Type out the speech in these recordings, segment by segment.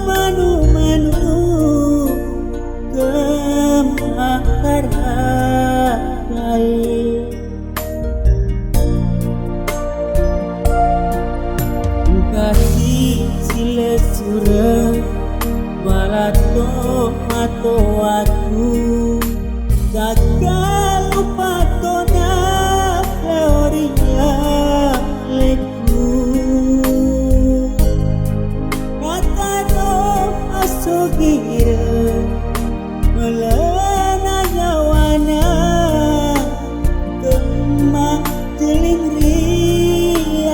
manu-manu kemaharai kasih sile sura walato mato aku gagal lupa tona leoria leku kataro asogira melena nyawana kemak jelingri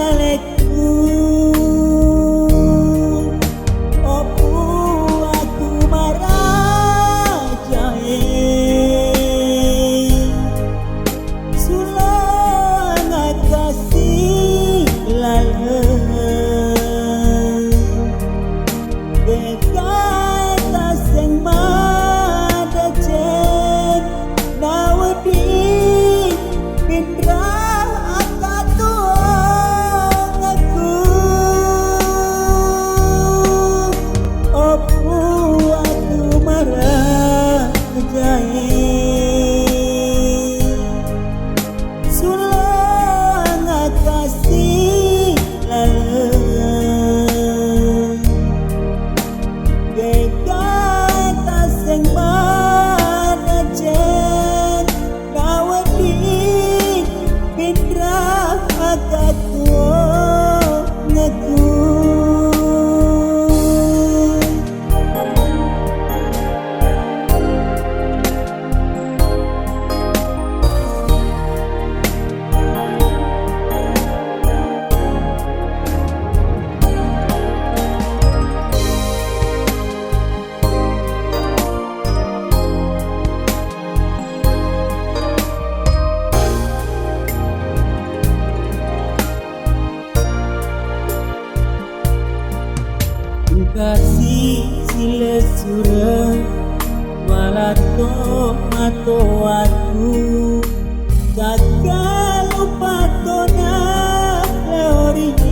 aleku opu aku marah jahe sulang kasih lalu dekai taseng mada cek nawadi pindra akatuang aku opu aku marah jahe sulang kasih lalu dekai taseng mada cek nawadi pindra akatuang aku kasih sile sura walato mato aku gagal lupa tona leoria